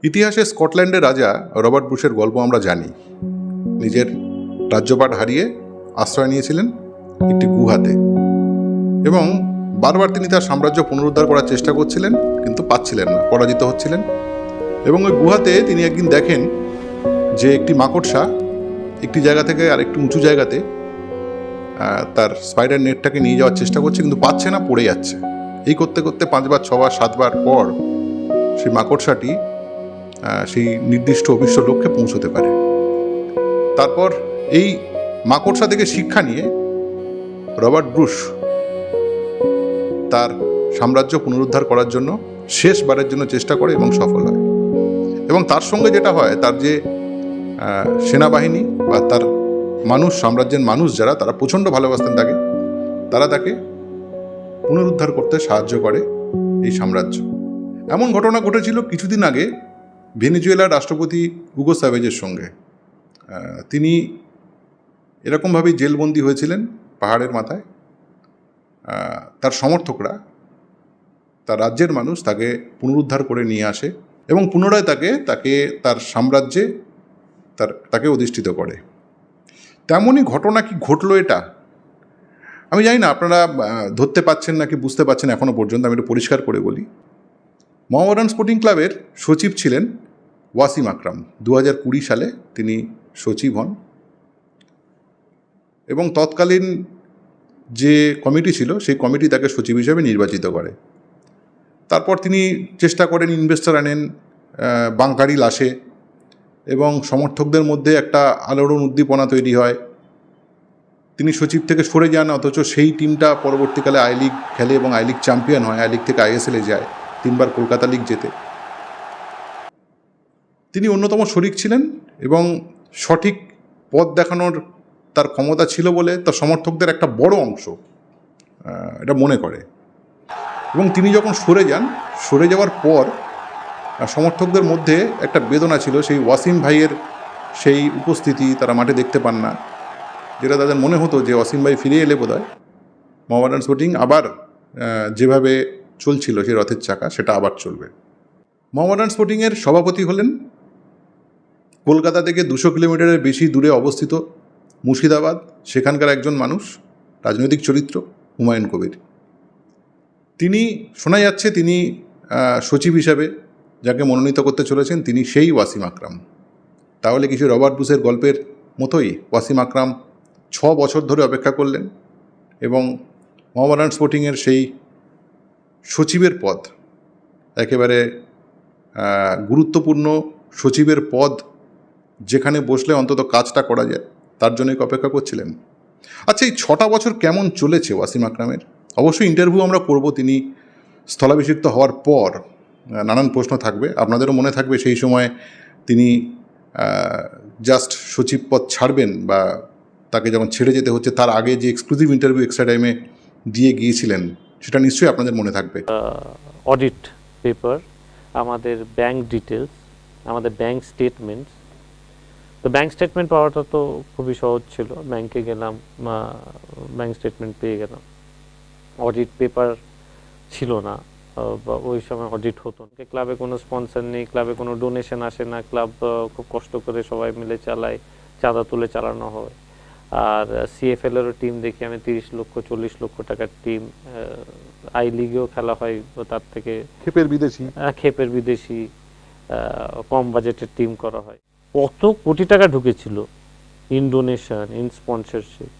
ইতিহাসে স্কটল্যান্ডের রাজা রবার্ট ব্রুশের গল্প আমরা জানি। নিজের রাজ্যপাট হারিয়ে আশ্রয় নিয়েছিলেন একটি গুহাতে, এবং বারবার তিনি তার সাম্রাজ্য পুনরুদ্ধার করার চেষ্টা করছিলেন, কিন্তু পাচ্ছিলেন না, পরাজিত হচ্ছিলেন। এবং ওই গুহাতে তিনি একদিন দেখেন যে একটি মাকড়সা একটি জায়গা থেকে আর একটু উঁচু জায়গাতে তার স্পাইডার নেটটাকে নিয়ে যাওয়ার চেষ্টা করছে, কিন্তু পাচ্ছে না, পড়ে যাচ্ছে। এই করতে করতে 5 বার 6 বার 7 বার পর সেই মাকড়সাটি সেই নির্দিষ্ট অভিষ্ট লক্ষ্যে পৌঁছতে পারে। তারপর এই মাকড়সা থেকে শিক্ষা নিয়ে রবার্ট ব্রুশ তার সাম্রাজ্য পুনরুদ্ধার করার জন্য শেষবারের জন্য চেষ্টা করে এবং সফল হয়। এবং তার সঙ্গে যেটা হয়, তার যে সেনাবাহিনী বা তার মানুষ, সাম্রাজ্যের মানুষ যারা, তারা প্রচণ্ড ভালোবাসতেন তাকে, তারা তাকে পুনরুদ্ধার করতে সাহায্য করে এই সাম্রাজ্য। এমন ঘটনা ঘটেছিল কিছুদিন আগে ভেনেজুয়েলার রাষ্ট্রপতি হুগো স্যাভেজের সঙ্গে। তিনি এরকমভাবেই জেলবন্দি হয়েছিলেন পাহাড়ের মাথায়। তার সমর্থকরা, তার রাজ্যের মানুষ তাকে পুনরুদ্ধার করে নিয়ে আসে এবং পুনরায় তাকে তার সাম্রাজ্যে তাকে অধিষ্ঠিত করে। তেমনই ঘটনা কি ঘটলো এটা আমি জানি না, আপনারা ধরতে পাচ্ছেন নাকি বুঝতে পাচ্ছেন এখনও পর্যন্ত। আমি একটু পরিষ্কার করে বলি। মোহামেডান স্পোর্টিং ক্লাবের সচিব ছিলেন ওয়াসিম আকরাম। 2020 সালে তিনি সচিব হন এবং তৎকালীন যে কমিটি ছিল সেই কমিটি তাকে সচিব হিসেবে নির্বাচিত করে। তারপর তিনি চেষ্টা করেন, ইনভেস্টর আনেন, বাঙ্কারি লাসে, এবং সমর্থকদের মধ্যে একটা আলোড়ন উদ্দীপনা তৈরি হয়। তিনি সচিব থেকে সরে যান, অথচ সেই টিমটা পরবর্তীকালে আই লিগ খেলে এবং আই লিগ চ্যাম্পিয়ন হয়। আই লিগ থেকে আইএসএলে যায়, 3 বার কলকাতা লিগ জেতে। তিনি অন্যতম শরিক ছিলেন এবং সঠিক পথ দেখানোর তার ক্ষমতা ছিল বলে তার সমর্থকদের একটা বড় অংশ এটা মনে করে। এবং তিনি যখন সরে যাওয়ার পর সমর্থকদের মধ্যে একটা বেদনা ছিল, সেই ওয়াসিম ভাইয়ের সেই উপস্থিতি তারা মাঠে দেখতে পান না, যেটা তাদের মনে হতো যে ওয়াসিম ভাই ফিরে এলে বোধহয় মোহামেডান স্পোর্টিং আবার যেভাবে চলছিল সেই রথের চাকা, সেটা আবার চলবে। মোহামেডান স্পোর্টিংয়ের সভাপতি হলেন কলকাতা থেকে 200 কিলোমিটারের বেশি দূরে অবস্থিত মুর্শিদাবাদ, সেখানকার একজন মানুষ, রাজনৈতিক চরিত্র, হুমায়ুন কবির। তিনি, শোনা যাচ্ছে তিনি সচিব হিসাবে যাকে মনোনীত করতে চলেছেন তিনি সেই ওয়াসিম আকরাম। তাহলে কিছু রবার্ট ব্রুশের গল্পের মতোই ওয়াসিম আকরাম 6 বছর ধরে অপেক্ষা করলেন এবং মোহামেডান স্পোর্টিংয়ের সেই সচিবের পদ, একেবারে গুরুত্বপূর্ণ সচিবের পদ, যেখানে বসলে অন্তত কাজটা করা যায়, তার জন্যই অপেক্ষা করছিলেন। আচ্ছা, এই 6টা বছর কেমন চলেছে ওয়াসিম আকরামের? অবশ্যই ইন্টারভিউ আমরা করব তিনি স্থলাভিষিক্ত হওয়ার পর। নানান প্রশ্ন থাকবে, আপনাদেরও মনে থাকবে সেই সময় তিনি জাস্ট সচিব পদ ছাড়বেন বা তাকে যখন ছেড়ে যেতে হচ্ছে, তার আগে যে এক্সক্লুসিভ ইন্টারভিউ এক্সট্রা টাইমে দিয়ে গিয়েছিলেন, সেটা নিশ্চয়ই আপনাদের মনে থাকবে। অডিট পেপার, আমাদের ব্যাংক ডিটেলস, আমাদের ব্যাংক স্টেটমেন্টস। তো ব্যাংক স্টেটমেন্ট পাওয়াটা তো খুবই সহজ ছিল, ব্যাংকে গেলাম, ব্যাংক স্টেটমেন্ট পেয়ে গেলাম। অডিট পেপার ছিল না, বা ওই সময় অডিট হতো না। ক্লাবে কোনো স্পন্সর নেই, ক্লাবে কোনো ডোনেশন আসে না, ক্লাব খুব কষ্ট করে সবাই মিলে চালায়, চাঁদা তুলে চালানো হয়। আর সিএফএলেরও টিম দেখি আমি 30 লক্ষ 40 লক্ষ টাকার টিম। আই লিগেও খেলা হয় তার থেকে খেপের বিদেশি কম বাজেটের টিম করা হয়। কত কোটি টাকা ঢুকেছিল ইন ডোনেশন, ইন স্পন্সরশিপ,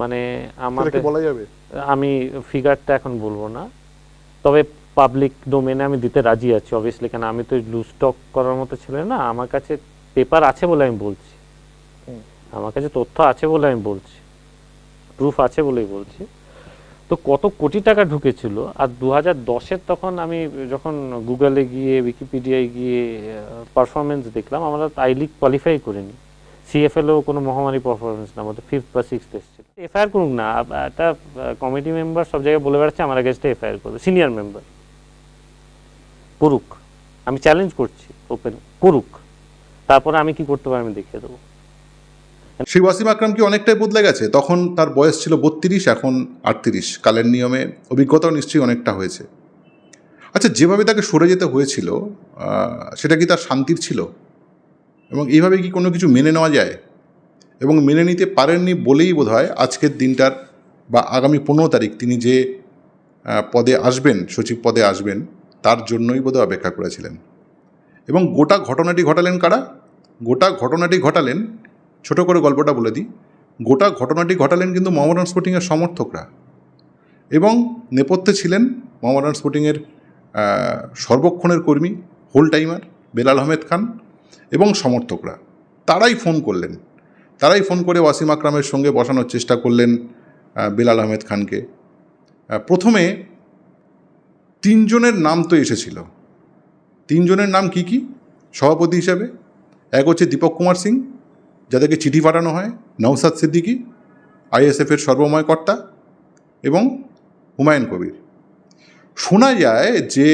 মানে আমাদের বলা যাবে। আমি ফিগারটা এখন বলবো না, তবে পাবলিক ডোমেনে আমি দিতে রাজি আছি অবভিয়াসলি, কেন আমি তো লুজ স্টক করার মতো ছেলে না। আমার কাছে পেপার আছে বলে আমি বলছি, আমার কাছে তথ্য আছে বলে আমি বলছি, প্রুফ আছে বলেই বলছি। তো কত কোটি টাকা ঢুকেছিল। আর 2010-এর তখন আমি যখন গুগলে গিয়ে উইকিপিডিয়ায় গিয়ে পারফরমেন্স দেখলাম, আমরা আই লিগ কোয়ালিফাই করিনি, সিএফএলও কোনো মহামারী পারফরমেন্স না, আমাদের 5th বা 6th এসেছিল। এফআইআর করুক না, একটা কমিটি মেম্বার সব জায়গায় বলে বেড়াচ্ছে আমার এগেইনস্টে এফআইআর করবে, সিনিয়র মেম্বার করুক, আমি চ্যালেঞ্জ করছি, ওপেন করুক, তারপরে আমি কি করতে পারি আমি দেখিয়ে দেবো। সেই ওয়াসিম আকরাম কি অনেকটাই বদলে গেছে? তখন তার বয়স ছিল 32, এখন 38। কালের নিয়মে অভিজ্ঞতাও নিশ্চয়ই অনেকটা হয়েছে। আচ্ছা, যেভাবে তাকে সরে যেতে হয়েছিল সেটা কি তার শান্তির ছিল? এবং এইভাবে কি কোনো কিছু মেনে নেওয়া যায়? এবং মেনে নিতে পারেননি বলেই বোধহয় আজকের দিনটার বা আগামী 15 তারিখ তিনি যে পদে আসবেন, সচিব পদে আসবেন, তার জন্যই বোধহয় অপেক্ষা করেছিলেন। এবং গোটা ঘটনাটি ঘটালেন কারা? গোটা ঘটনাটি ঘটালেন, ছোট করে গল্পটা বলে দিই, গোটা ঘটনাটি ঘটালেন কিন্তু মোহামেডান স্পোর্টিংয়ের সমর্থকরা। এবং নেপথ্যে ছিলেন মোহামেডান স্পোর্টিংয়ের সর্বক্ষণের কর্মী, হোল টাইমার বেলাল আহমেদ খান এবং সমর্থকরা। তারাই ফোন করলেন, তারাই ফোন করে ওয়াসিম আকরামের সঙ্গে বসানোর চেষ্টা করলেন বেলাল আহমেদ খানকে। প্রথমে 3 জনের নাম তো এসেছিল। 3 জনের নাম কি কি সভাপতি হিসাবে? এক হচ্ছে দীপক কুমার সিং, যাদেরকে চিঠি পাঠানো হয়, নওসাদ সিদ্দিকী, আইএসএফের সর্বময় কর্তা, এবং হুমায়ুন কবির। শোনা যায় যে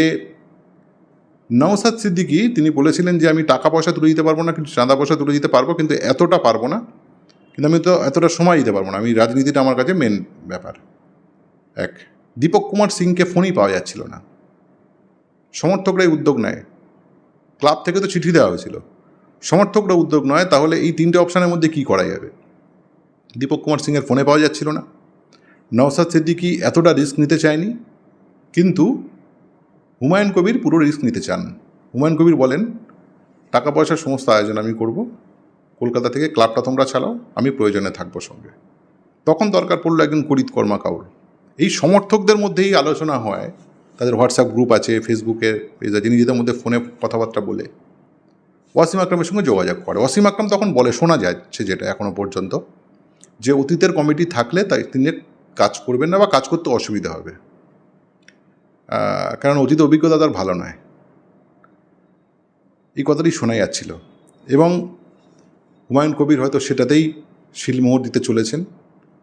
নওসাদ সিদ্দিকী তিনি বলেছিলেন যে আমি টাকা পয়সা তুলে দিতে পারবো না, কিন্তু চাঁদা পয়সা তুলে দিতে পারবো, কিন্তু এতটা পারবো না, কিন্তু আমি তো এতটা সময় দিতে পারবো না, আমি রাজনীতিটা আমার কাছে মেন ব্যাপার। এক, দীপক কুমার সিংকে ফোনই পাওয়া যাচ্ছিল না। সমর্থকরাই উদ্যোগ নেয়, ক্লাব থেকে তো চিঠি দেওয়া হয়েছিল, সমর্থকরা উদ্যোগ নয়, তাহলে এই 3টে অপশানের মধ্যে কী করা যাবে? দীপক কুমার সিংয়ের ফোনে পাওয়া যাচ্ছিল না, নওসাদ সিদ্দিকী এতটা রিস্ক নিতে চায়নি, কিন্তু হুমায়ুন কবির পুরো রিস্ক নিতে চান। হুমায়ুন কবির বলেন টাকা পয়সার সমস্ত আয়োজন আমি করব, কলকাতা থেকে ক্লাবটা তোমরা চালাও, আমি প্রয়োজনে থাকবো সঙ্গে। তখন দরকার পড়লো একজন করিত কর্মা কাউর। এই সমর্থকদের মধ্যেই আলোচনা হয়, তাদের হোয়াটসঅ্যাপ গ্রুপ আছে, ফেসবুকের পেজ আছে, নিজেদের মধ্যে ফোনে কথাবার্তা বলে ওয়াসিম আকরামের সঙ্গে যোগাযোগ করে। ওয়াসিম আকরাম তখন বলে, শোনা যাচ্ছে যেটা এখনও পর্যন্ত, যে অতীতের কমিটি থাকলে তাই তিনি কাজ করবেন না বা কাজ করতে অসুবিধা হবে, কারণ অতীত অভিজ্ঞতা তার ভালো নয়। এই কথাটি শোনা যাচ্ছিল এবং হুমায়ুন কবির হয়তো সেটাতেই শিলমোহর দিতে চলেছেন।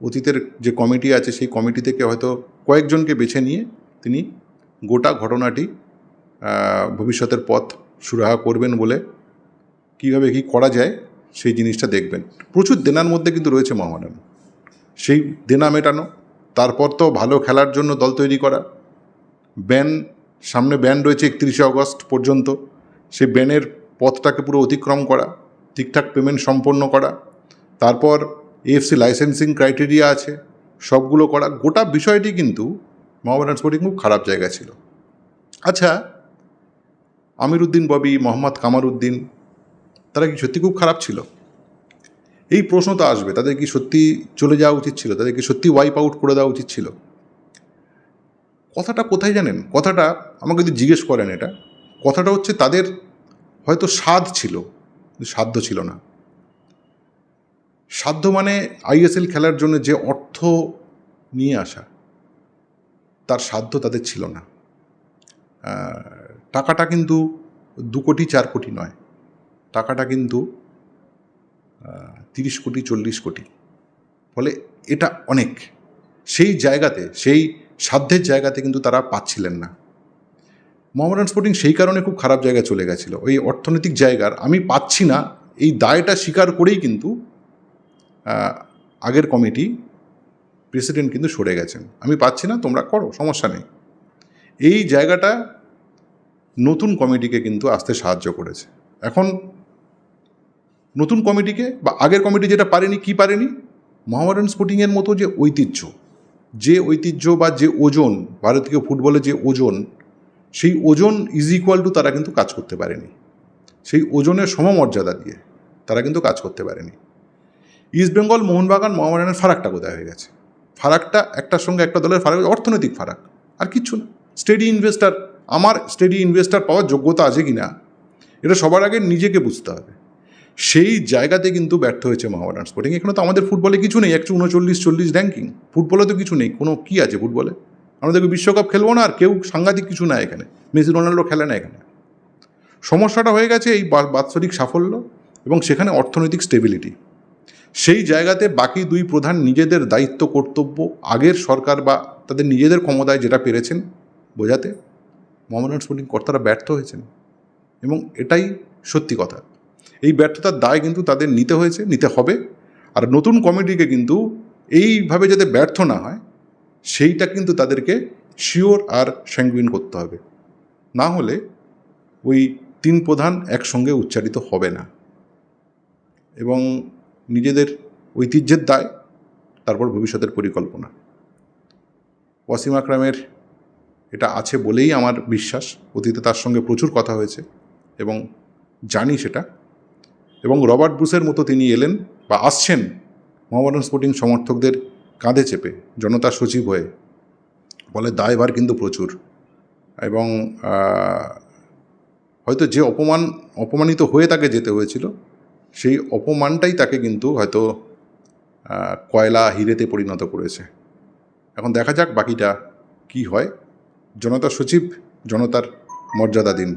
অতীতের যে কমিটি আছে সেই কমিটি থেকে হয়তো কয়েকজনকে বেছে নিয়ে তিনি গোটা ঘটনাটি ভবিষ্যতের পথ সুরাহা করবেন বলে কীভাবে কী করা যায় সেই জিনিসটা দেখবেন। প্রচুর দেনার মধ্যে কিন্তু রয়েছে মোহামেডান, সেই দেনা মেটানো, তারপর তো ভালো খেলার জন্য দল তৈরি করা, ব্যান সামনে ব্যান রয়েছে 31শে অগস্ট পর্যন্ত, সেই ব্যানের পথটাকে পুরো অতিক্রম করা, ঠিকঠাক পেমেন্ট সম্পন্ন করা, তারপর এএফসি লাইসেন্সিং ক্রাইটেরিয়া আছে, সবগুলো করা। গোটা বিষয়টি কিন্তু মোহামেডান স্পোর্টিং খুব খারাপ জায়গা ছিল। আচ্ছা, আমির উদ্দিন ববি, মোহাম্মদ কামার উদ্দিন, তারা কি সত্যি খুব খারাপ ছিল? এই প্রশ্ন তো আসবে, তাদের কি সত্যি চলে যাওয়া উচিত ছিল? তাদের কি সত্যি ওয়াইপ আউট করে দেওয়া উচিত ছিল? কথাটা কোথায় জানেন? কথাটা আমাকে যদি জিজ্ঞেস করেন, এটা কথাটা হচ্ছে তাদের হয়তো স্বাদ ছিল, সাধ্য ছিল না। সাধ্য মানে আইএসএল খেলার জন্য যে অর্থ নিয়ে আসা, তার সাধ্য তাদের ছিল না। টাকাটা কিন্তু 2 কোটি 4 কোটি নয়, টাকাটা কিন্তু 30 কোটি 40 কোটি, ফলে এটা অনেক। সেই জায়গাতে, সেই সাধ্যের জায়গাতে কিন্তু তারা পাচ্ছিলেন না। মোহামেডান স্পোর্টিং সেই কারণে খুব খারাপ জায়গায় চলে গেছিলো, ওই অর্থনৈতিক জায়গার আমি পাচ্ছি না এই দায়টা স্বীকার করেই কিন্তু আগের কমিটি প্রেসিডেন্ট কিন্তু সরে গেছেন। আমি পাচ্ছি না, তোমরা করো, সমস্যা নেই। এই জায়গাটা নতুন কমিটিকে কিন্তু আসতে সাহায্য করেছে। এখন নতুন কমিটিকে বা আগের কমিটি যেটা পারেনি, কি পারেনি? মোহামেডান স্পোর্টিংয়ের মতো যে ঐতিহ্য বা যে ওজন, ভারতীয় ফুটবলে যে ওজন, সেই ওজন ইজ ইকুয়াল টু তারা কিন্তু কাজ করতে পারেনি। সেই ওজনের সমমর্যাদা দিয়ে তারা কিন্তু কাজ করতে পারেনি। ইস্টবেঙ্গল, মোহনবাগান, মোহামেডানের ফারাকটা কোথায় হয়ে গেছে? ফারাকটা একটার সঙ্গে একটা দলের ফারাক, অর্থনৈতিক ফারাক, আর কিচ্ছু না। আমার স্টেডি ইনভেস্টার পাওয়ার যোগ্যতা আছে কি না, এটা সবার আগে নিজেকে বুঝতে হবে। সেই জায়গাতে কিন্তু ব্যর্থ হয়েছে মোহামেডান স্পোর্টিং। এখানে তো আমাদের ফুটবলে কিছু নেই, 139-40 র্যাঙ্কিং, ফুটবলে তো কিছু নেই, কোনো কী আছে ফুটবলে? আমরা দেখি বিশ্বকাপ খেলবো না, আর কেউ সাংঘাতিক কিছু না এখানে, মেসি রোনাল্ডো খেলে না এখানে। সমস্যাটা হয়ে গেছে এই বাৎসরিক সাফল্য এবং সেখানে অর্থনৈতিক স্টেবিলিটি। সেই জায়গাতে বাকি 2 প্রধান নিজেদের দায়িত্ব কর্তব্য আগের সরকার বা তাদের নিজেদের ক্ষমতায় যেটা পেরেছেন বোঝাতে, মোহামেডান স্পোর্টিং কর্তারা ব্যর্থ হয়েছেন এবং এটাই সত্যি কথা। এই ব্যর্থতার দায় কিন্তু তাদের নিতে হবে। আর নতুন কমিটিকে কিন্তু এইভাবে যাতে ব্যর্থ না হয়, সেইটা কিন্তু তাদেরকে শিওর আর স্যাঙ্গুইন করতে হবে। না হলে ওই 3 প্রধান একসঙ্গে উচ্চারিত হবে না। এবং নিজেদের ঐতিহ্যের দায়, তারপর ভবিষ্যতের পরিকল্পনা। ওয়াসিম আকরামের এটা আছে বলেই আমার বিশ্বাস। অতীতে তার সঙ্গে প্রচুর কথা হয়েছে এবং জানি সেটা। এবং রবার্ট ব্রুসের মতো তিনি এলেন বা আসছেন মোহামেডান স্পোর্টিং সমর্থকদের কাঁধে চেপে জনতার সচিব হয়ে। বলে দায়ভার কিন্তু প্রচুর। এবং হয়তো যে অপমানিত হয়ে তাকে যেতে হয়েছিল, সেই অপমানটাই তাকে কিন্তু হয়তো কয়লা হিরেতে পরিণত করেছে। এখন দেখা যাক বাকিটা কি হয়। জনতার সচিব, জনতার মর্যাদা দিন,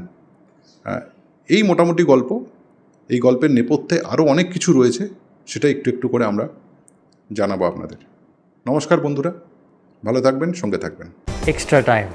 এই মোটামুটি গল্প। এই গল্পের নেপথ্যে আরও অনেক কিছু রয়েছে, সেটা একটু একটু করে আমরা জানাবো আপনাদের। নমস্কার বন্ধুরা, ভালো থাকবেন, সঙ্গে থাকবেন। extra time